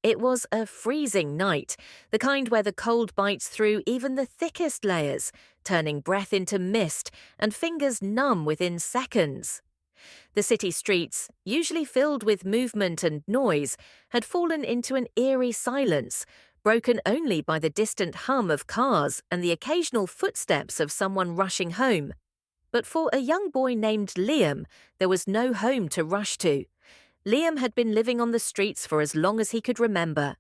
It was a freezing night, the kind where the cold bites through even the thickest layers, turning breath into mist and fingers numb within seconds. The city streets, usually filled with movement and noise, had fallen into an eerie silence, broken only by the distant hum of cars and the occasional footsteps of someone rushing home. But for a young boy named Liam, there was no home to rush to. Liam had been living on the streets for as long as he could remember.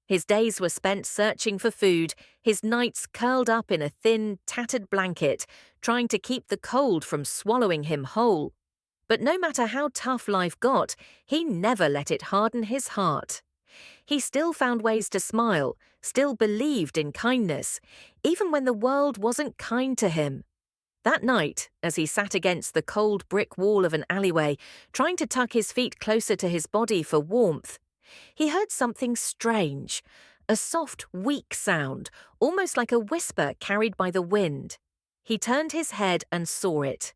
His days were spent searching for food, his nights curled up in a thin, tattered blanket, trying to keep the cold from swallowing him whole. But no matter how tough life got, he never let it harden his heart. He still found ways to smile, still believed in kindness, even when the world wasn't kind to him. That night, as he sat against the cold brick wall of an alleyway, trying to tuck his feet closer to his body for warmth, he heard something strange, a soft, weak sound, almost like a whisper carried by the wind. He turned his head and saw it.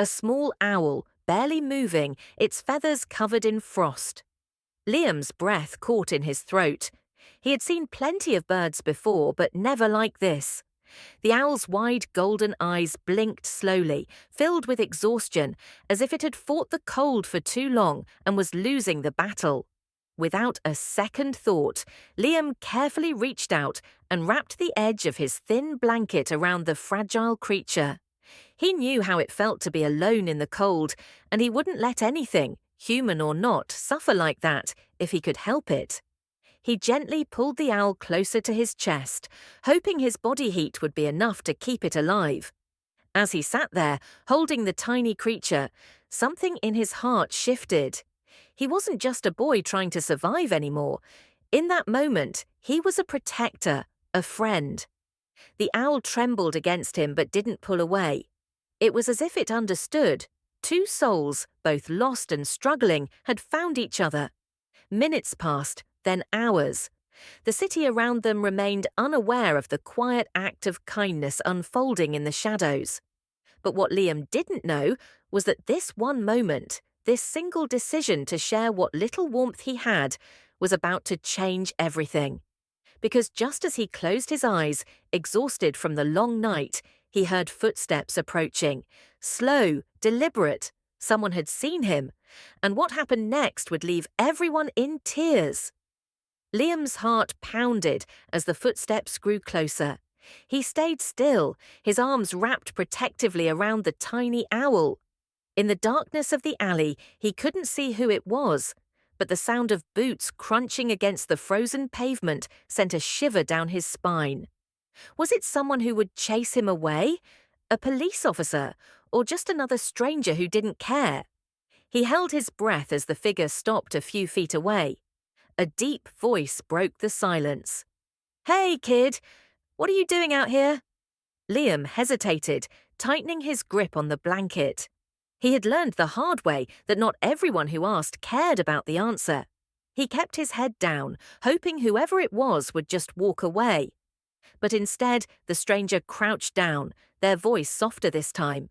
A small owl, barely moving, its feathers covered in frost. Liam's breath caught in his throat. He had seen plenty of birds before, but never like this. The owl's wide golden eyes blinked slowly, filled with exhaustion, as if it had fought the cold for too long and was losing the battle. Without a second thought, Liam carefully reached out and wrapped the edge of his thin blanket around the fragile creature. He knew how it felt to be alone in the cold, and he wouldn't let anything, human or not, suffer like that if he could help it. He gently pulled the owl closer to his chest, hoping his body heat would be enough to keep it alive. As he sat there, holding the tiny creature, something in his heart shifted. He wasn't just a boy trying to survive anymore. In that moment, he was a protector, a friend. The owl trembled against him but didn't pull away. It was as if it understood. Two souls, both lost and struggling, had found each other. Minutes passed, then hours. The city around them remained unaware of the quiet act of kindness unfolding in the shadows. But what Liam didn't know was that this one moment, this single decision to share what little warmth he had, was about to change everything. Because just as he closed his eyes, exhausted from the long night, he heard footsteps approaching. Slow, deliberate. Someone had seen him. And what happened next would leave everyone in tears. Liam's heart pounded as the footsteps grew closer. He stayed still, his arms wrapped protectively around the tiny owl. In the darkness of the alley, he couldn't see who it was, but the sound of boots crunching against the frozen pavement sent a shiver down his spine. Was it someone who would chase him away? A police officer? Or just another stranger who didn't care? He held his breath as the figure stopped a few feet away. A deep voice broke the silence. "Hey, kid! What are you doing out here?" Liam hesitated, tightening his grip on the blanket. He had learned the hard way that not everyone who asked cared about the answer. He kept his head down, hoping whoever it was would just walk away. But instead, the stranger crouched down, their voice softer this time.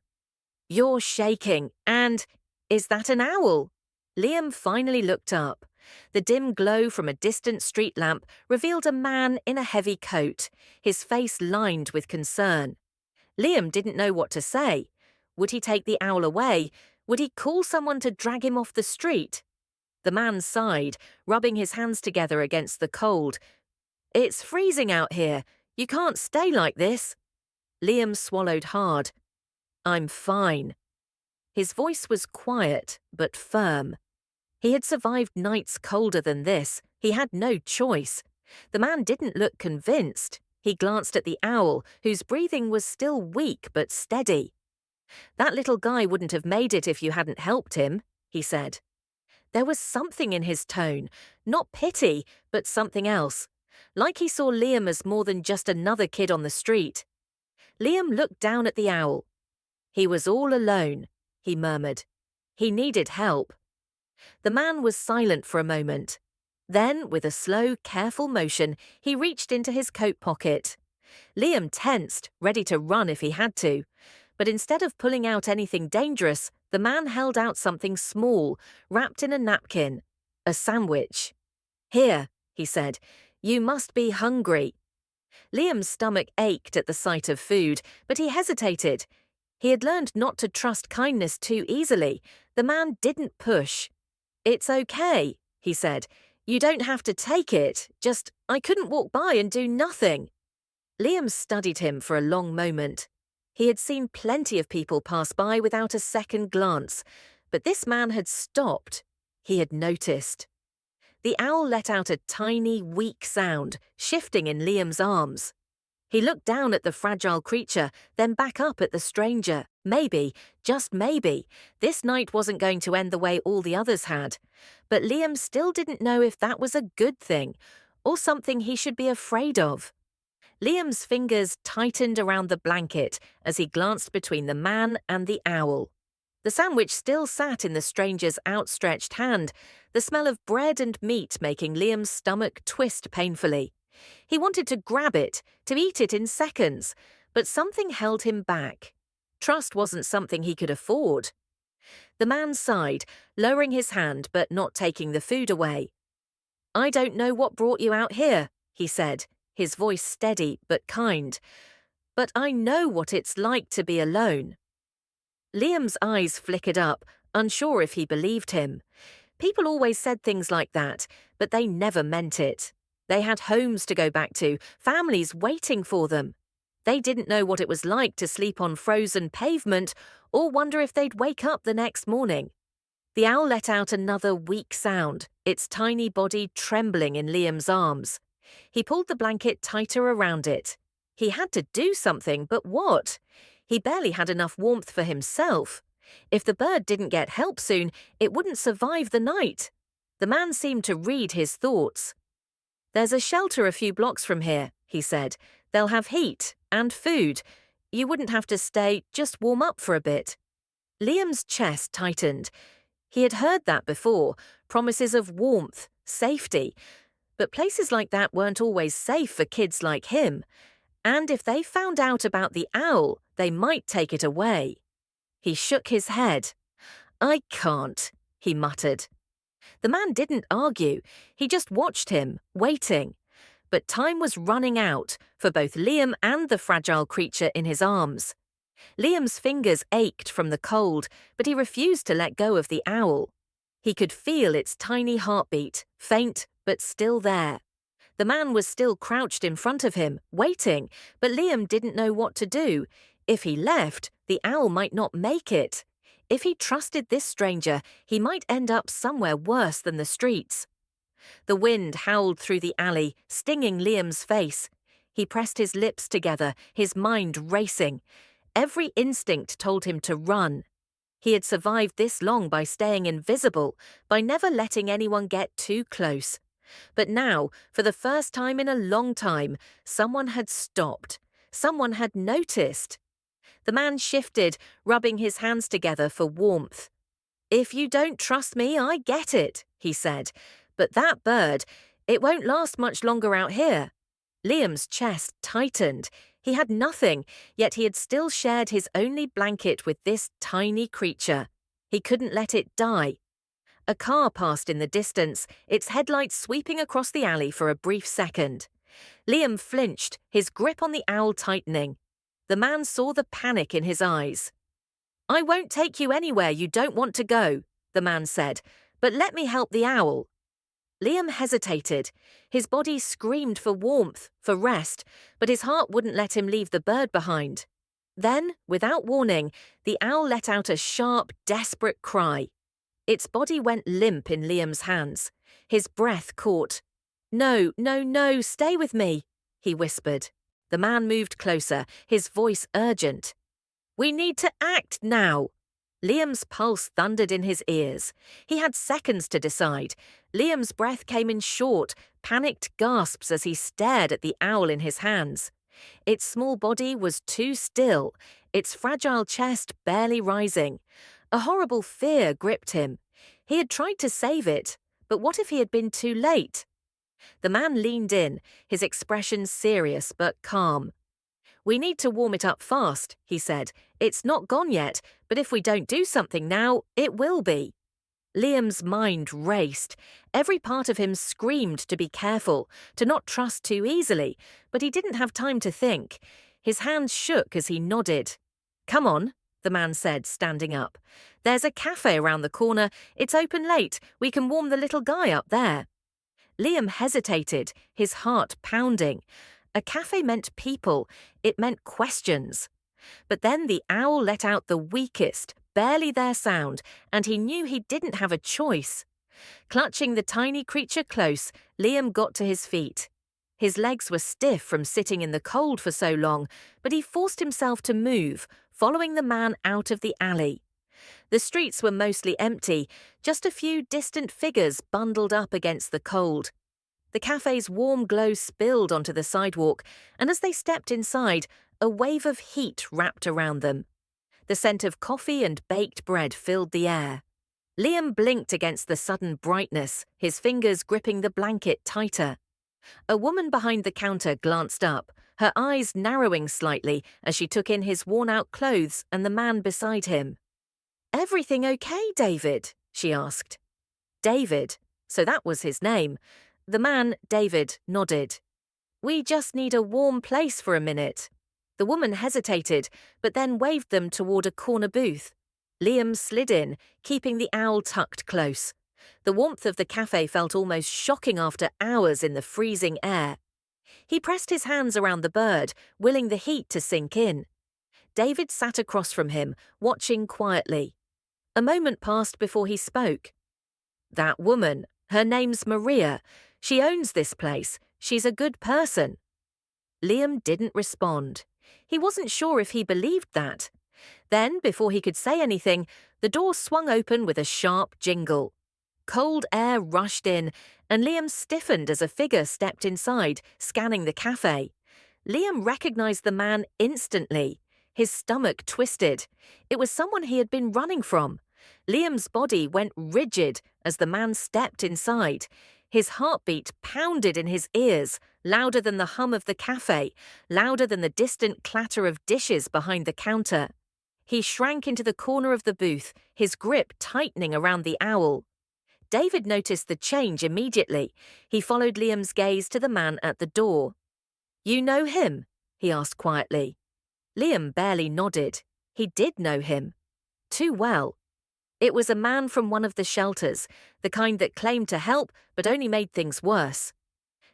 "You're shaking, and is that an owl?" Liam finally looked up. The dim glow from a distant street lamp revealed a man in a heavy coat, his face lined with concern. Liam didn't know what to say. Would he take the owl away? Would he call someone to drag him off the street? The man sighed, rubbing his hands together against the cold. "It's freezing out here. You can't stay like this." Liam swallowed hard. "I'm fine." His voice was quiet, but firm. He had survived nights colder than this. He had no choice. The man didn't look convinced. He glanced at the owl, whose breathing was still weak but steady. "That little guy wouldn't have made it if you hadn't helped him," he said. There was something in his tone, not pity, but something else. Like he saw Liam as more than just another kid on the street. Liam looked down at the owl. He was all alone, he murmured. He needed help. The man was silent for a moment. Then, with a slow, careful motion, he reached into his coat pocket. Liam tensed, ready to run if he had to. But instead of pulling out anything dangerous, the man held out something small, wrapped in a napkin. A sandwich. "Here," he said. "You must be hungry." Liam's stomach ached at the sight of food, but he hesitated. He had learned not to trust kindness too easily. The man didn't push. "It's okay," he said. "You don't have to take it. Just, I couldn't walk by and do nothing." Liam studied him for a long moment. He had seen plenty of people pass by without a second glance, but this man had stopped. He had noticed. The owl let out a tiny, weak sound, shifting in Liam's arms. He looked down at the fragile creature, then back up at the stranger. Maybe, just maybe, this night wasn't going to end the way all the others had. But Liam still didn't know if that was a good thing, or something he should be afraid of. Liam's fingers tightened around the blanket as he glanced between the man and the owl. The sandwich still sat in the stranger's outstretched hand, the smell of bread and meat making Liam's stomach twist painfully. He wanted to grab it, to eat it in seconds, but something held him back. Trust wasn't something he could afford. The man sighed, lowering his hand but not taking the food away. "I don't know what brought you out here," he said, his voice steady but kind. "But I know what it's like to be alone." Liam's eyes flickered up, unsure if he believed him. People always said things like that, but they never meant it. They had homes to go back to, families waiting for them. They didn't know what it was like to sleep on frozen pavement or wonder if they'd wake up the next morning. The owl let out another weak sound, its tiny body trembling in Liam's arms. He pulled the blanket tighter around it. He had to do something, but what? He barely had enough warmth for himself. If the bird didn't get help soon, it wouldn't survive the night. The man seemed to read his thoughts. "There's a shelter a few blocks from here," he said. "They'll have heat and food. You wouldn't have to stay, just warm up for a bit." Liam's chest tightened. He had heard that before, promises of warmth, safety. But places like that weren't always safe for kids like him. And if they found out about the owl, they might take it away. He shook his head. "I can't," he muttered. The man didn't argue. He just watched him, waiting. But time was running out for both Liam and the fragile creature in his arms. Liam's fingers ached from the cold, but he refused to let go of the owl. He could feel its tiny heartbeat, faint but still there. The man was still crouched in front of him, waiting, but Liam didn't know what to do. If he left, the owl might not make it. If he trusted this stranger, he might end up somewhere worse than the streets. The wind howled through the alley, stinging Liam's face. He pressed his lips together, his mind racing. Every instinct told him to run. He had survived this long by staying invisible, by never letting anyone get too close. But now, for the first time in a long time, someone had stopped. Someone had noticed. The man shifted, rubbing his hands together for warmth. "If you don't trust me, I get it," he said. "But that bird, it won't last much longer out here." Liam's chest tightened. He had nothing, yet he had still shared his only blanket with this tiny creature. He couldn't let it die. A car passed in the distance, its headlights sweeping across the alley for a brief second. Liam flinched, his grip on the owl tightening. The man saw the panic in his eyes. "I won't take you anywhere you don't want to go," the man said, "but let me help the owl." Liam hesitated. His body screamed for warmth, for rest, but his heart wouldn't let him leave the bird behind. Then, without warning, the owl let out a sharp, desperate cry. Its body went limp in Liam's hands. His breath caught. "No, no, no, stay with me," he whispered. The man moved closer, his voice urgent. "We need to act now." Liam's pulse thundered in his ears. He had seconds to decide. Liam's breath came in short, panicked gasps as he stared at the owl in his hands. Its small body was too still, its fragile chest barely rising. A horrible fear gripped him. He had tried to save it, but what if he had been too late? The man leaned in, his expression serious but calm. "We need to warm it up fast," he said. "It's not gone yet, but if we don't do something now, it will be." Liam's mind raced. Every part of him screamed to be careful, to not trust too easily, but he didn't have time to think. His hands shook as he nodded. "Come on," the man said, standing up. "There's a cafe around the corner. It's open late. We can warm the little guy up there." Liam hesitated, his heart pounding. A cafe meant people. It meant questions. But then the owl let out the weakest, barely there sound, and he knew he didn't have a choice. Clutching the tiny creature close, Liam got to his feet. His legs were stiff from sitting in the cold for so long, but he forced himself to move, following the man out of the alley. The streets were mostly empty, just a few distant figures bundled up against the cold. The cafe's warm glow spilled onto the sidewalk, and as they stepped inside, a wave of heat wrapped around them. The scent of coffee and baked bread filled the air. Liam blinked against the sudden brightness, his fingers gripping the blanket tighter. A woman behind the counter glanced up, her eyes narrowing slightly as she took in his worn-out clothes and the man beside him. "Everything okay, David?" she asked. David, so that was his name. The man, David, nodded. "We just need a warm place for a minute." The woman hesitated, but then waved them toward a corner booth. Liam slid in, keeping the owl tucked close. The warmth of the cafe felt almost shocking after hours in the freezing air. He pressed his hands around the bird, willing the heat to sink in. David sat across from him, watching quietly. A moment passed before he spoke. "That woman, her name's Maria. She owns this place. She's a good person." Liam didn't respond. He wasn't sure if he believed that. Then, before he could say anything, the door swung open with a sharp jingle. Cold air rushed in, and Liam stiffened as a figure stepped inside, scanning the cafe. Liam recognized the man instantly. His stomach twisted. It was someone he had been running from. Liam's body went rigid as the man stepped inside. His heartbeat pounded in his ears, louder than the hum of the cafe, louder than the distant clatter of dishes behind the counter. He shrank into the corner of the booth, his grip tightening around the owl. David noticed the change immediately. He followed Liam's gaze to the man at the door. "You know him?" he asked quietly. Liam barely nodded. He did know him. Too well. It was a man from one of the shelters, the kind that claimed to help but only made things worse.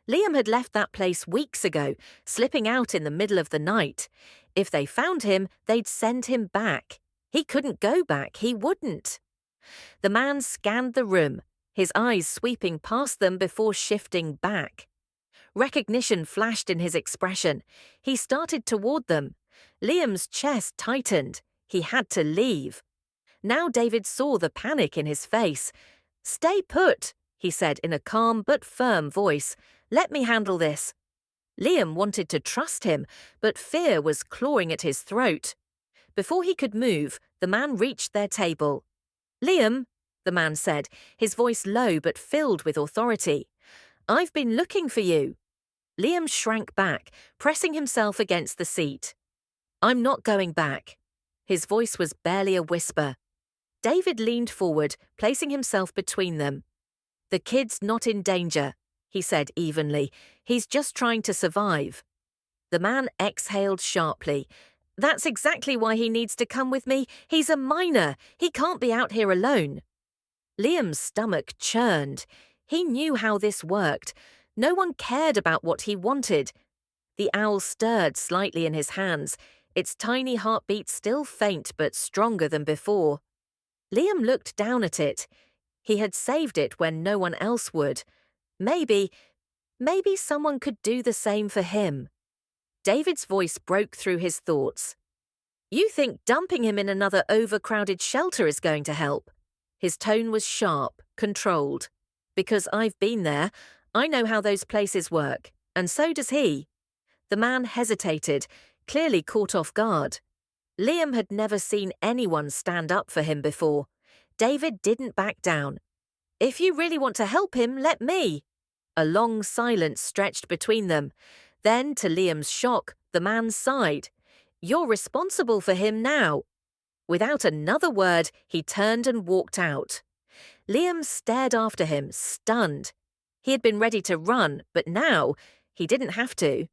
Liam had left that place weeks ago, slipping out in the middle of the night. If they found him, they'd send him back. He couldn't go back. He wouldn't. The man scanned the room, his eyes sweeping past them before shifting back. Recognition flashed in his expression. He started toward them. Liam's chest tightened. He had to leave. Now David saw the panic in his face. "Stay put," he said in a calm but firm voice. "Let me handle this." Liam wanted to trust him, but fear was clawing at his throat. Before he could move, the man reached their table. "Liam," the man said, his voice low but filled with authority. "I've been looking for you." Liam shrank back, pressing himself against the seat. "I'm not going back." His voice was barely a whisper. David leaned forward, placing himself between them. "The kid's not in danger," he said evenly. "He's just trying to survive." The man exhaled sharply. "That's exactly why he needs to come with me. He's a minor. He can't be out here alone." Liam's stomach churned. He knew how this worked. No one cared about what he wanted. The owl stirred slightly in his hands, its tiny heartbeat still faint but stronger than before. Liam looked down at it. He had saved it when no one else would. Maybe someone could do the same for him. David's voice broke through his thoughts. "You think dumping him in another overcrowded shelter is going to help?" His tone was sharp, controlled. "Because I've been there. I know how those places work, and so does he." The man hesitated, clearly caught off guard. Liam had never seen anyone stand up for him before. David didn't back down. "If you really want to help him, let me." A long silence stretched between them. Then, to Liam's shock, the man sighed. "You're responsible for him now." Without another word, he turned and walked out. Liam stared after him, stunned. He had been ready to run, but now he didn't have to.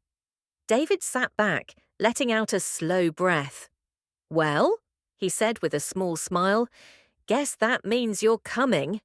David sat back, letting out a slow breath. "Well," he said with a small smile, "guess that means you're coming."